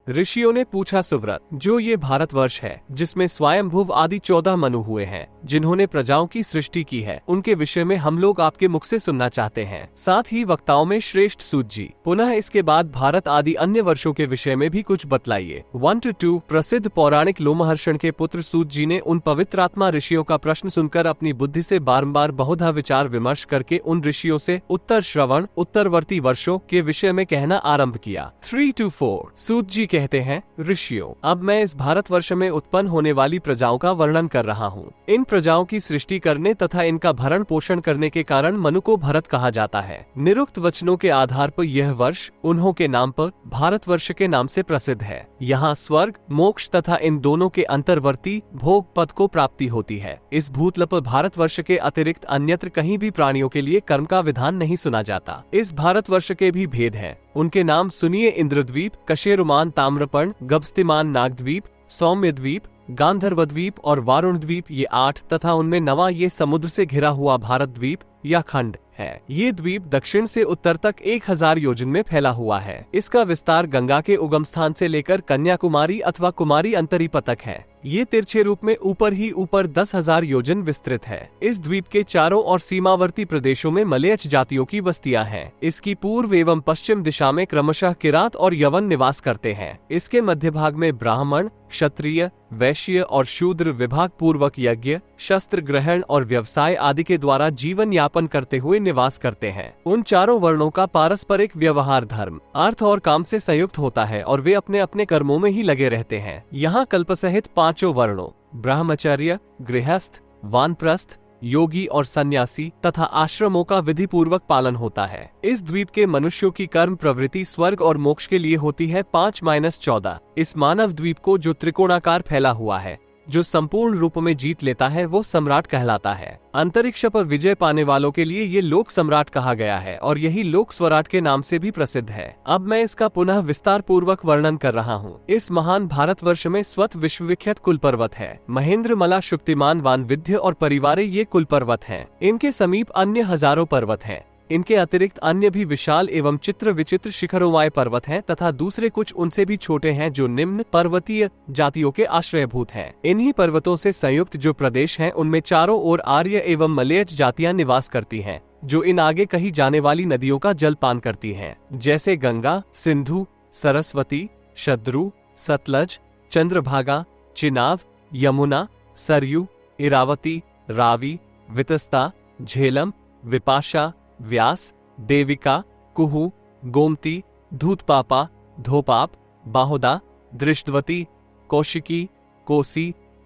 ऋषियों ने पूछा, सुव्रत, जो ये भारतवर्ष है जिसमें स्वयंभुव आदि 14 मनु हुए हैं, जिन्होंने प्रजाओं की सृष्टि की है, उनके विषय में हम लोग आपके मुख से सुनना चाहते हैं। साथ ही वक्ताओं में श्रेष्ठ सूत जी, पुनः इसके बाद भारत आदि अन्य वर्षों के विषय में भी कुछ बतलाइए। 1 to 2 प्रसिद्ध पौराणिक लोमहर्षण के पुत्र सूत जी ने उन पवित्र आत्मा ऋषियों का प्रश्न सुनकर अपनी बुद्धि से बारंबार बहुधा विचार विमर्श करके उन ऋषियों से उत्तर श्रवण उत्तरवर्ती वर्षों के विषय में कहना आरंभ किया। 3 to 4 सूत जी कहते हैं, ऋषियों, अब मैं इस भारतवर्ष में उत्पन्न होने वाली प्रजाओं का वर्णन कर रहा हूँ। इन प्रजाओं की सृष्टि करने तथा इनका भरण पोषण करने के कारण मनु को भरत कहा जाता है। निरुक्त वचनों के आधार पर यह वर्ष उन्हों के नाम पर भारतवर्ष के नाम से प्रसिद्ध है। यहाँ स्वर्ग मोक्ष तथा इन दोनों के अंतर्वर्ती भोग पद को प्राप्ति होती है। इस भूतल पर भारतवर्ष के अतिरिक्त अन्यत्र कहीं भी प्राणियों के लिए कर्म का विधान नहीं सुना जाता। इस भारतवर्ष के भी भेद हैं। उनके नाम सुनिए, इंद्रद्वीप, कशेरुमान ताम्रपर्ण, गबस्तिमान नागद्वीप, सौम्य द्वीप, गांधर्व द्वीप और वारुण द्वीप, ये 8 तथा उनमें 9वां ये समुद्र से घिरा हुआ भारत द्वीप या खंड है। ये द्वीप दक्षिण से उत्तर तक 1000 योजन में फैला हुआ है। इसका विस्तार गंगा के उगम स्थान से लेकर कन्याकुमारी अथवा कुमारी अंतरीप तक है। ये तिरछे रूप में ऊपर ही ऊपर 10,000 योजन विस्तृत है। इस द्वीप के चारों और सीमावर्ती प्रदेशों में मलयच जातियों की बस्तियां हैं। इसकी पूर्व एवं पश्चिम दिशा में क्रमशः किरात और यवन निवास करते हैं। इसके मध्य भाग में ब्राह्मण, क्षत्रिय, वैश्य और शूद्र विभाग पूर्वक यज्ञ, शस्त्र ग्रहण और व्यवसाय आदि के द्वारा जीवन यापन करते हुए निवास करते हैं। उन चारों वर्णों का पारस्परिक व्यवहार धर्म, अर्थ और काम से संयुक्त होता है और वे अपने अपने कर्मों में ही लगे रहते हैं। यहाँ कल्प सहित 5 वर्णों ब्रह्मचर्य, गृहस्थ, वानप्रस्थ, योगी और सन्यासी तथा आश्रमों का विधि पूर्वक पालन होता है। इस द्वीप के मनुष्यों की कर्म प्रवृत्ति स्वर्ग और मोक्ष के लिए होती है 5-14। इस मानव द्वीप को जो त्रिकोणाकार फैला हुआ है, जो संपूर्ण रूप में जीत लेता है, वो सम्राट कहलाता है। अंतरिक्ष पर विजय पाने वालों के लिए ये लोक सम्राट कहा गया है और यही लोक स्वराट के नाम से भी प्रसिद्ध है। अब मैं इसका पुनः विस्तार पूर्वक वर्णन कर रहा हूँ। इस महान भारतवर्ष में स्वत विश्वविख्यात कुल पर्वत है। महेंद्र मला, शुक्तिमान, वानविद्य और परिवारे ये कुल पर्वत हैं। इनके समीप अन्य हजारों पर्वत हैं। इनके अतिरिक्त अन्य भी विशाल एवं चित्र विचित्र शिखरोवाय पर्वत हैं तथा दूसरे कुछ उनसे भी छोटे हैं जो निम्न पर्वतीय जातियों के आश्रयभूत हैं। इन्हीं पर्वतों से संयुक्त जो प्रदेश हैं उनमें चारों ओर आर्य एवं मलयच जातियां निवास करती हैं, जो इन आगे कही जाने वाली नदियों का जल पान करती हैं, जैसे गंगा, सिंधु, सरस्वती, शद्रु, सतलज, चंद्रभागा, चिनाब, यमुना, सरयू, इरावती, रावी, वितस्ता, झेलम, विपाशा, व्यास, देविका, कुहू, गोमती, धूतपापा, धोपाप, बाहुदा, दृष्टवती, कौशिकी, कोसी,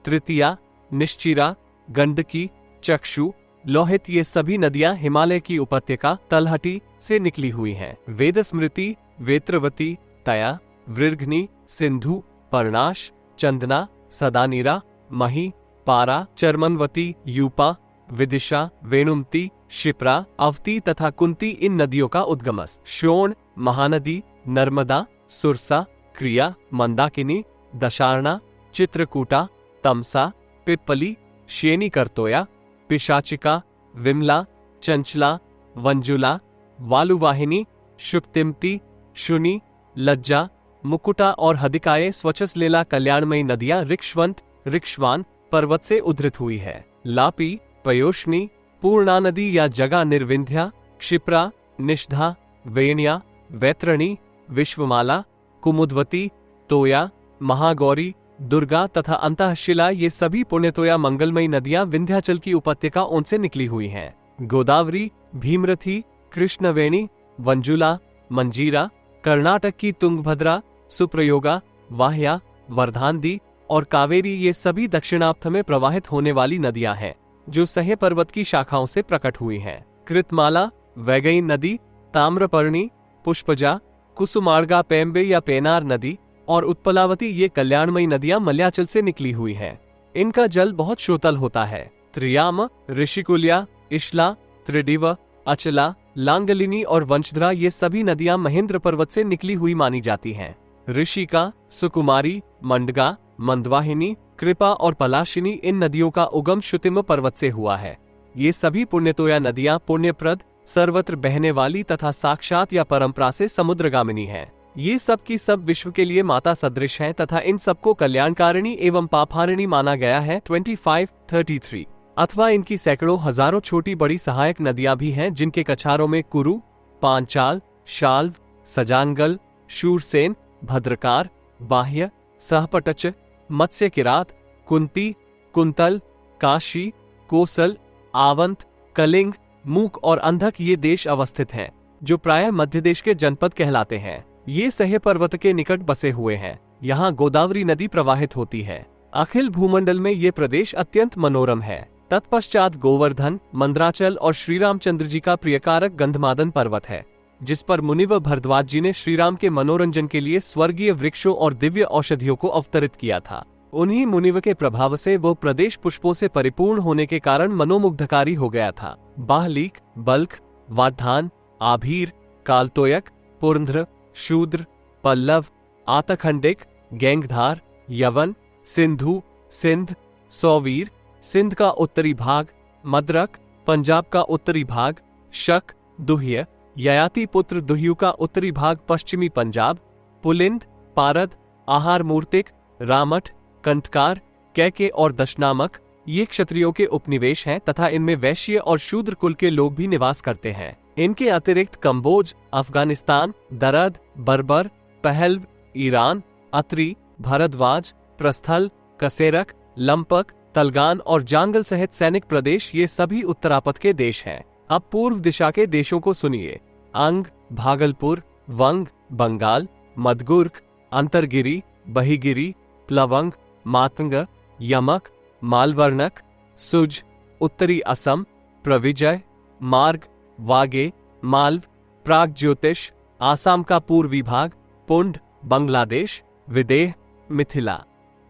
तृतीया, निश्चिरा, गंडकी, चक्षु, लोहित, ये सभी नदियां हिमालय की उपत्यका तलहटी से निकली हुई हैं। वेदस्मृति, वेत्रवती, तया, वृर्घनी, सिंधु, पर्णाश, चंदना, सदानीरा, मही, पारा, चर्मनवती, यूपा, विदिशा, वेणुमती, शिप्रा, अवती तथा कुंती इन नदियों का उद्गमस्थल। शोण, महानदी, नर्मदा, सुरसा, क्रिया, मंदाकिनी, दशार्णा, चित्रकूटा, तमसा, पिप्पली, शेनी करतोया, पिशाचिका, विमला, चंचला, वंजुला, वालुवाहिनी, शुक्तिमती, शुनि, लज्जा, मुकुटा और हदिकाये स्वचसलेला कल्याणमयी नदियां ऋक्षवंत, ऋक्षवान पर्वत से उद्धृत हुई है। लापी, पयोष्णी, पूर्णा नदी या जगा निर्विंध्या, क्षिप्रा, निष्धा, वेण्या, वैतरणी, विश्वमाला, कुमुदवती, तोया, महागौरी, दुर्गा तथा अंतःशिला, ये सभी पुण्यतोया मंगलमयी नदियां विंध्याचल की उपत्यका उनसे निकली हुई हैं। गोदावरी, भीमरथी, कृष्णवेणी, वंजुला, मंजीरा, कर्नाटक की तुंगभद्रा, सुप्रयोगा, वाह्या, वर्धांदी और कावेरी, ये सभी दक्षिणार्थ में प्रवाहित होने वाली नदियां हैं जो सह्य पर्वत की शाखाओं से प्रकट हुई हैं। कृतमाला, वैगई नदी, ताम्रपर्णी, पुष्पजा, कुसुमार्गा, पेम्बे या पेनार नदी और उत्पलावती, ये कल्याणमयी नदियां मलयाचल से निकली हुई हैं। इनका जल बहुत शीतल होता है। त्रियाम, ऋषिकुल्या, इशला, त्रिडिव, अचला, लांगलिनी और वंशधरा, ये सभी नदियां महेंद्र पर्वत से निकली हुई मानी जाती हैं। ऋषिका, सुकुमारी, मंडगा, मंदवाहिनी, कृपा और पलाशिनी, इन नदियों का उगम शुतिम पर्वत से हुआ है। ये सभी पुण्यतोया नदियां पुण्यप्रद, सर्वत्र बहने वाली तथा साक्षात या परंपरा से समुद्रगामिनी हैं। ये सब की सब विश्व के लिए माता सदृश हैं तथा इन सबको कल्याणकारिणी एवं पापहारिणी माना गया है। 2533 अथवा इनकी सैकड़ों हजारों छोटी बड़ी सहायक नदियां भी हैं, जिनके कछारों में कुरु, पांचाल, शाल्व, सजानगल, शूरसेन, भद्रकार, बाह्य, सहपटच, मत्स्य किरात, कुंती, कुंतल, काशी, कोसल, आवंत, कलिंग, मूक और अंधक ये देश अवस्थित हैं, जो प्रायः मध्य देश के जनपद कहलाते हैं। ये सह्य पर्वत के निकट बसे हुए हैं। यहाँ गोदावरी नदी प्रवाहित होती है। अखिल भूमंडल में ये प्रदेश अत्यंत मनोरम है। तत्पश्चात गोवर्धन, मंदराचल और श्री रामचंद्र जी का प्रियकारक गंधमादन पर्वत है, जिस पर मुनिव भरद्वाज जी ने श्रीराम के मनोरंजन के लिए स्वर्गीय वृक्षों और दिव्य औषधियों को अवतरित किया था। उन्हीं मुनिव के प्रभाव से वो प्रदेश पुष्पों से परिपूर्ण होने के कारण मनोमुग्धकारी हो गया था। बाहलीक, बल्ख, वाधान, आभीर, कालतोयक, पुरंध्र, शूद्र, पल्लव, आतखंडिक, गैंगधार, यवन, सिंधु, सिंध, सौवीर, सिंध का उत्तरी भाग, मद्रक, पंजाब का उत्तरी भाग, शक, दुह्य, ययाति पुत्र दुह्यु का उत्तरी भाग पश्चिमी पंजाब, पुलिंद, पारद, आहार मूर्तिक, रामठ, कंटकार, कैके और दशनामक ये क्षत्रियों के उपनिवेश हैं तथा इनमें वैश्य और शूद्र कुल के लोग भी निवास करते हैं। इनके अतिरिक्त कंबोज, अफगानिस्तान, दरद, बर्बर, पहल्व, ईरान, अत्री, भरद्वाज, प्रस्थल, कसेरक, लंपक, तलगान और जांगल सहित सैनिक प्रदेश ये सभी उत्तरापथ के देश हैं। अब पूर्व दिशा के देशों को सुनिए। अंग, भागलपुर, वंग, बंगाल, मदगुर्क, अंतरगिरी, बहिगिरी, प्लवंग, मातंग, यमक, मालवर्णक, सुज, उत्तरी असम, प्रविजय, मार्ग, वागे, मालव, प्राग ज्योतिष, आसाम का पूर्वी भाग, पुंड, बांग्लादेश, विदेह, मिथिला,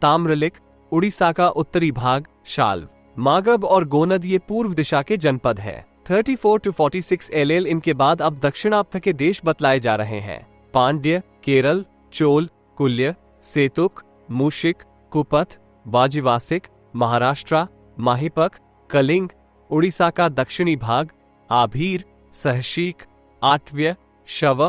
ताम्रलिक, उड़ीसा का उत्तरी भाग, शाल्व, मागब और गोनद ये पूर्व दिशा के जनपद है। 34 to 46 LL इनके बाद अब दक्षिणाप्त के देश बतलाए जा रहे हैं। पांड्य, केरल, चोल, कुल्य, सेतुक, मूशिक, कुपथ, वाजिवासिक, महाराष्ट्र, माहिपक, कलिंग, उड़ीसा का दक्षिणी भाग, आभीर, सहशीक, आट्व्य, शव,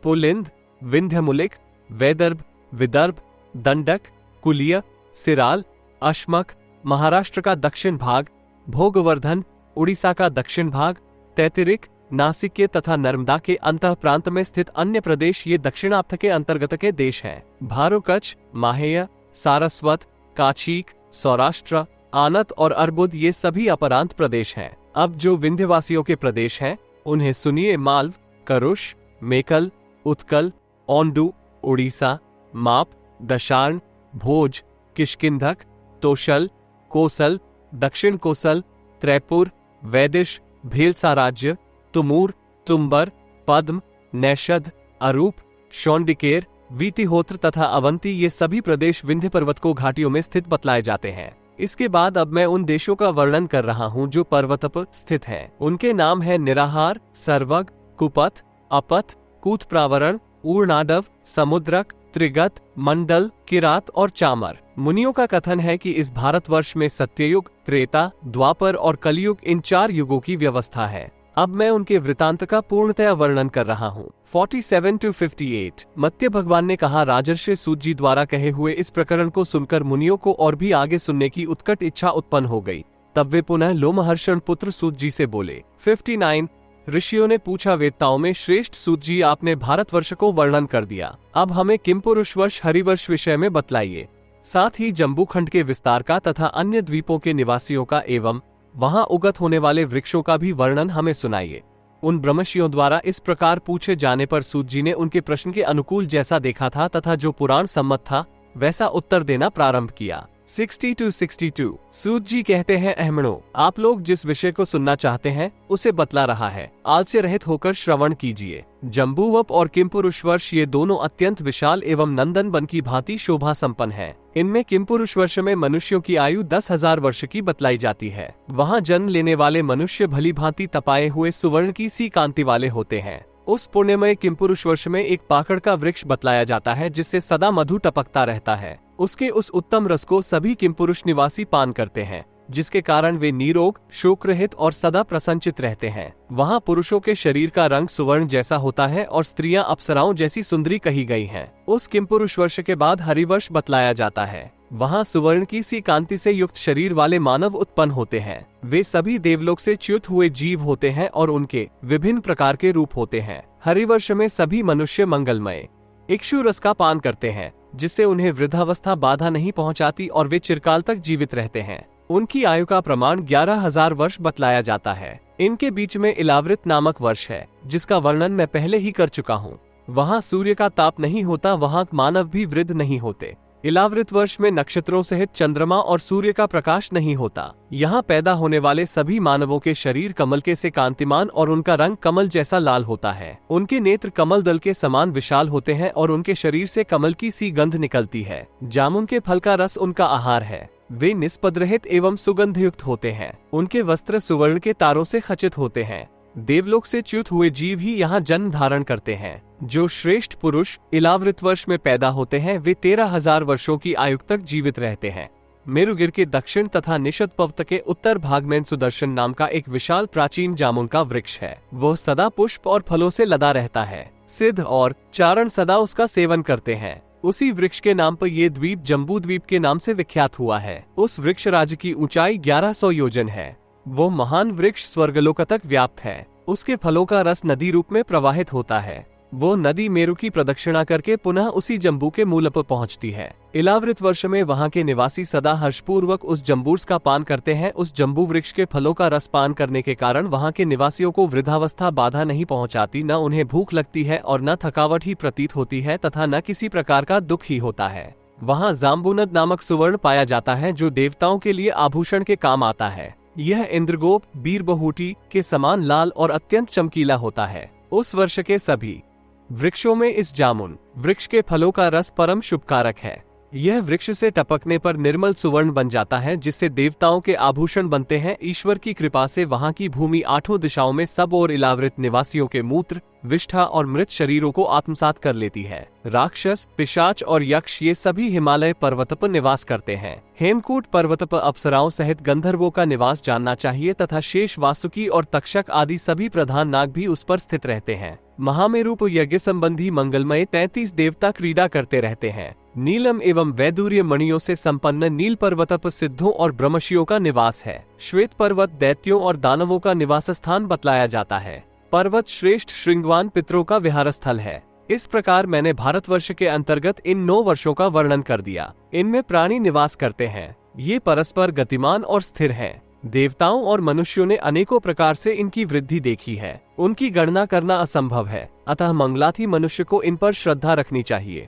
पुलिंद, विंध्यमुलिक, वैदर्भ, विदर्भ, दंडक, कुलिय, सिराल, अश्मक, महाराष्ट्र का दक्षिण भाग, भोगवर्धन, उड़ीसा का दक्षिण भाग, तैतिरिक, नासिक तथा नर्मदा के अंतः प्रांत में स्थित अन्य प्रदेश ये दक्षिणाप्त के अंतर्गत के देश हैं। भारुकच, माहेय, सारस्वत, काछीक, सौराष्ट्र, आनत और अर्बुद ये सभी अपरांत प्रदेश हैं। अब जो विंध्यवासियों के प्रदेश हैं उन्हें सुनिए। मालव, करुष, मेकल, उत्कल, ओंडू, उड़ीसा, माप, दशार्ण, भोज, किष्किंधक, तोशल, कोसल, दक्षिण कोसल, त्रैपुर, वैदिश, भेलसा राज्य, तुमूर, तुम्बर, पद्म, नैषद, अरूप, शौंडिकेर, वीतिहोत्र तथा अवंती ये सभी प्रदेश विंध्य पर्वत को घाटियों में स्थित बतलाए जाते हैं। इसके बाद अब मैं उन देशों का वर्णन कर रहा हूँ जो पर्वत पर स्थित हैं। उनके नाम है निराहार, सर्वग, कुपथ, अपथ, कूथप्रावरण, ऊर्नाडव, समुद्रक, त्रिगत, मंडल, किरात और चामर। मुनियों का कथन है कि इस भारतवर्ष में सत्ययुग, त्रेता, द्वापर और कलयुग इन 4 युगों की व्यवस्था है। अब मैं उनके वृतांत का पूर्णतया वर्णन कर रहा हूँ। 47 to 58 मत्स्य भगवान ने कहा, राजर्षि सूत जी द्वारा कहे हुए इस प्रकरण को सुनकर मुनियों को और भी आगे सुनने की उत्कट इच्छा उत्पन्न हो गई। तब वे पुनः लोमहर्षण पुत्र सूत जी से बोले। 59 ऋषियों ने पूछा, वेदताओं में श्रेष्ठ सूत जी, आपने भारतवर्ष को वर्णन कर दिया, अब हमें किमपुरुष वर्ष हरिवर्ष विषय में बतलाइए। साथ ही जम्बूखंड के विस्तार का तथा अन्य द्वीपों के निवासियों का एवं वहां उगत होने वाले वृक्षों का भी वर्णन हमें सुनाइए। उन ब्रह्मर्षियों द्वारा इस प्रकार पूछे जाने पर सूत जी ने उनके प्रश्न के अनुकूल जैसा देखा था तथा जो पुराण सम्मत था वैसा उत्तर देना प्रारंभ किया। 60 to 62 सूत जी कहते हैं, अहमणो, आप लोग जिस विषय को सुनना चाहते हैं उसे बतला रहा है, आलस्य रहित होकर श्रवण कीजिए। जम्बूवप और किमपुरुषवर्ष ये दोनों अत्यंत विशाल एवं नंदन वन की भांति शोभा संपन्न है। इनमें किमपुरुषवर्ष में मनुष्यों की आयु 10,000 वर्ष की बतलाई जाती है। वहाँ जन्म लेने वाले मनुष्य भली भांति तपाए हुए सुवर्ण की सी कांति वाले होते हैं। उस पुण्यमय किमपुरुषवर्ष में एक पाकड़ का वृक्ष बतलाया जाता है जिससे सदा मधु टपकता रहता है। उसके उस उत्तम रस को सभी किमपुरुष निवासी पान करते हैं। जिसके कारण वे निरोग, शोक रहित और सदा प्रसन्नचित रहते हैं। वहाँ पुरुषों के शरीर का रंग सुवर्ण जैसा होता है और स्त्रियां अप्सराओं जैसी सुंदरी कही गई हैं। उस किमपुरुष वर्ष के बाद हरिवर्ष बतलाया जाता है। वहाँ सुवर्ण की सी कांति से युक्त शरीर वाले मानव उत्पन्न होते हैं। वे सभी देवलोक से च्युत हुए जीव होते हैं और उनके विभिन्न प्रकार के रूप होते हैं। हरिवर्ष में सभी मनुष्य मंगलमय इक्षु रस का पान करते हैं, जिससे उन्हें वृद्धावस्था बाधा नहीं पहुंचाती और वे चिरकाल तक जीवित रहते हैं। उनकी आयु का प्रमाण 11,000 वर्ष बतलाया जाता है। इनके बीच में इलावृत नामक वर्ष है, जिसका वर्णन मैं पहले ही कर चुका हूँ। वहाँ सूर्य का ताप नहीं होता, वहाँ मानव भी वृद्ध नहीं होते। इलावृत वर्ष में नक्षत्रों सहित चंद्रमा और सूर्य का प्रकाश नहीं होता। यहाँ पैदा होने वाले सभी मानवों के शरीर कमल के से कांतिमान और उनका रंग कमल जैसा लाल होता है। उनके नेत्र कमल दल के समान विशाल होते हैं और उनके शरीर से कमल की सी गंध निकलती है। जामुन के फल का रस उनका आहार है। वे निष्पद रहित एवं सुगंधयुक्त होते हैं। उनके वस्त्र सुवर्ण के तारों से खचित होते हैं। देवलोक से च्युत हुए जीव ही यहाँ जन्म धारण करते हैं। जो श्रेष्ठ पुरुष इलावृत वर्ष में पैदा होते हैं वे 13,000 वर्षों की आयु तक जीवित रहते हैं। मेरुगिर के दक्षिण तथा निषद पर्वत के उत्तर भाग में सुदर्शन नाम का एक विशाल प्राचीन जामुन का वृक्ष है। वह सदा पुष्प और फलों से लदा रहता है। सिद्ध और चारण सदा उसका सेवन करते हैं। उसी वृक्ष के नाम पर ये द्वीप जम्बू द्वीप के नाम से विख्यात हुआ है। उस वृक्ष राज्य की ऊंचाई 1100 योजन है। वो महान वृक्ष स्वर्गलोक तक व्याप्त है। उसके फलों का रस नदी रूप में प्रवाहित होता है। वो नदी मेरु की प्रदक्षिणा करके पुनः उसी जम्बू के मूल पर पहुंचती है। इलावृत वर्ष में वहां के निवासी सदा हर्षपूर्वक उस जम्बूर्स का पान करते हैं। उस जम्बू वृक्ष के फलों का रस पान करने के कारण वहां के निवासियों को वृद्धावस्था बाधा नहीं पहुंचाती, न उन्हें भूख लगती है और न थकावट ही प्रतीत होती है तथा न किसी प्रकार का दुख ही होता है। वहाँ जाम्बूनद नामक सुवर्ण पाया जाता है, जो देवताओं के लिए आभूषण के काम आता है। यह इंद्रगोप बीरबहूटी के समान लाल और अत्यंत चमकीला होता है। उस वर्ष के सभी वृक्षों में इस जामुन वृक्ष के फलों का रस परम शुभकारक है। यह वृक्ष से टपकने पर निर्मल सुवर्ण बन जाता है, जिससे देवताओं के आभूषण बनते हैं। ईश्वर की कृपा से वहां की भूमि 8 दिशाओं में सब और इलावृत निवासियों के मूत्र, विष्ठा और मृत शरीरों को आत्मसात कर लेती है। राक्षस, पिशाच और यक्ष ये सभी हिमालय पर्वत पर निवास करते हैं। हेमकूट पर्वत पर अप्सराओं सहित गंधर्वों का निवास जानना चाहिए तथा शेष, वासुकी और तक्षक आदि सभी प्रधान नाग भी उस पर स्थित रहते हैं। महामेरु पर यज्ञ संबंधी मंगलमय 33 देवता क्रीड़ा करते रहते हैं। नीलम एवं वैदूर्य मणियों से संपन्न नील पर्वत पर सिद्धों और ब्रह्मर्षियों का निवास है। श्वेत पर्वत दैत्यों और दानवों का निवास स्थान बतलाया जाता है। पर्वत श्रेष्ठ श्रृंगवान पितरों का विहार स्थल है। इस प्रकार मैंने भारतवर्ष के अंतर्गत इन 9 वर्षों का वर्णन कर दिया। इनमें प्राणी निवास करते हैं। ये परस्पर गतिमान और स्थिर हैं। देवताओं और मनुष्यों ने अनेकों प्रकार से इनकी वृद्धि देखी है। उनकी गणना करना असंभव है, अतः मंगलार्थी मनुष्य को इन पर श्रद्धा रखनी चाहिए।